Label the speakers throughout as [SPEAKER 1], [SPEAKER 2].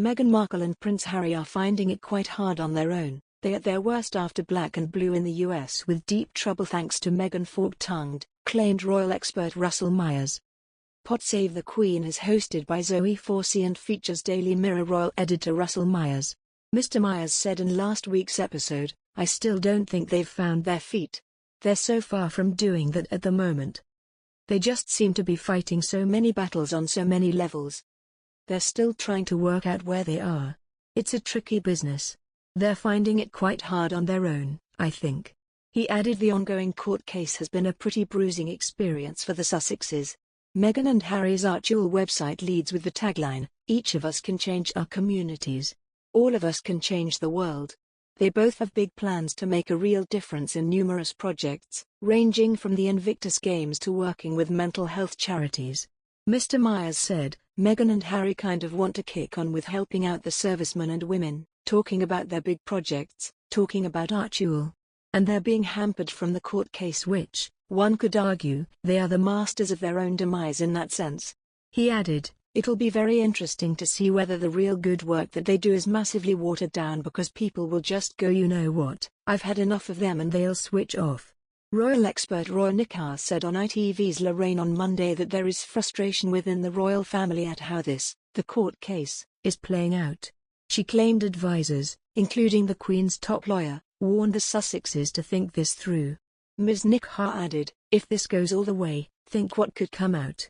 [SPEAKER 1] Meghan Markle and Prince Harry are finding it quite hard on their own. They at their worst after Black and Blue in the US with deep trouble thanks to Meghan fork-tongued, claimed royal expert Russell Myers. Pod Save the Queen is hosted by Zoe Forsey and features Daily Mirror royal editor Russell Myers. Mr. Myers said in last week's episode, "I still don't think they've found their feet. They're so far from doing that at the moment. They just seem to be fighting so many battles on so many levels. They're still trying to work out where they are. It's a tricky business. They're finding it quite hard on their own, I think." He added the ongoing court case has been a pretty bruising experience for the Sussexes. Meghan and Harry's Archewell website leads with the tagline, "Each of us can change our communities. All of us can change the world." They both have big plans to make a real difference in numerous projects, ranging from the Invictus Games to working with mental health charities. Mr. Myers said, "Meghan and Harry kind of want to kick on with helping out the servicemen and women, talking about their big projects, talking about Archewell. And they're being hampered from the court case which, one could argue, they are the masters of their own demise in that sense." He added, "It'll be very interesting to see whether the real good work that they do is massively watered down because people will just go, you know what, I've had enough of them, and they'll switch off." Royal expert Roy Nickar said on ITV's Lorraine on Monday that there is frustration within the royal family at how the court case, is playing out. She claimed advisors, including the Queen's top lawyer, warned the Sussexes to think this through. Ms. Nickar added, "If this goes all the way, think what could come out.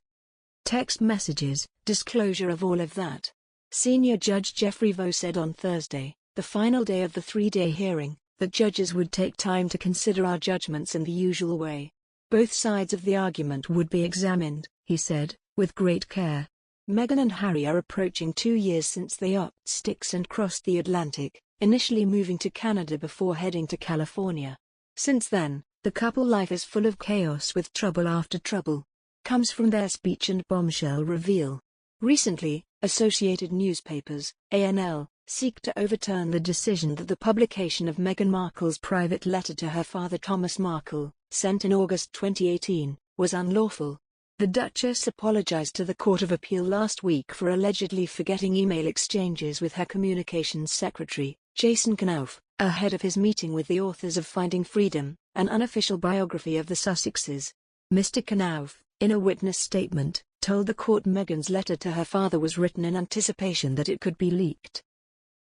[SPEAKER 1] Text messages, disclosure of all of that." Senior Judge Jeffrey Vo said on Thursday, the final day of the three-day hearing, that judges would take time to consider our judgments in the usual way. Both sides of the argument would be examined, he said, with great care. Meghan and Harry are approaching 2 years since they upped sticks and crossed the Atlantic, initially moving to Canada before heading to California. Since then, the couple life is full of chaos with trouble after trouble. Comes from their speech and bombshell reveal. Recently, Associated Newspapers, ANL, seek to overturn the decision that the publication of Meghan Markle's private letter to her father Thomas Markle, sent in August 2018, was unlawful. The Duchess apologized to the Court of Appeal last week for allegedly forgetting email exchanges with her communications secretary, Jason Knauf, ahead of his meeting with the authors of Finding Freedom, an unofficial biography of the Sussexes. Mr. Knauf, in a witness statement, told the court Meghan's letter to her father was written in anticipation that it could be leaked.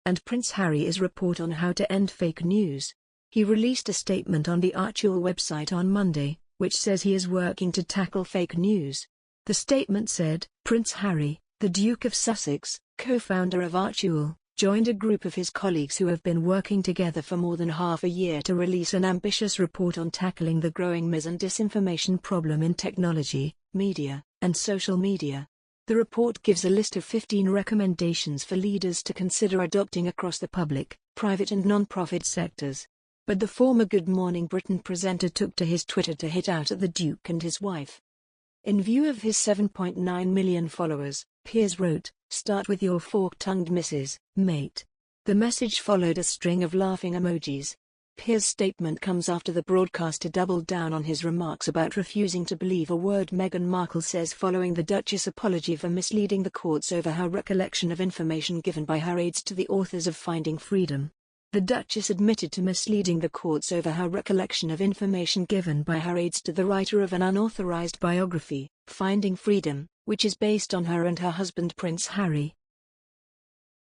[SPEAKER 1] And Prince Harry's report on how to end fake news. He released a statement on the Archewell website on Monday, which says he is working to tackle fake news. The statement said, Prince Harry, the Duke of Sussex, co-founder of Archewell, joined a group of his colleagues who have been working together for more than half a year to release an ambitious report on tackling the growing mis- and disinformation problem in technology, media, and social media. The report gives a list of 15 recommendations for leaders to consider adopting across the public, private and non-profit sectors. But the former Good Morning Britain presenter took to his Twitter to hit out at the Duke and his wife. In view of his 7.9 million followers, Piers wrote, "Start with your fork-tongued Mrs. Mate." The message followed a string of laughing emojis. Piers' statement comes after the broadcaster doubled down on his remarks about refusing to believe a word Meghan Markle says following the Duchess' apology for misleading the courts over her recollection of information given by her aides to the authors of Finding Freedom. The Duchess admitted to misleading the courts over her recollection of information given by her aides to the writer of an unauthorized biography, Finding Freedom, which is based on her and her husband Prince Harry.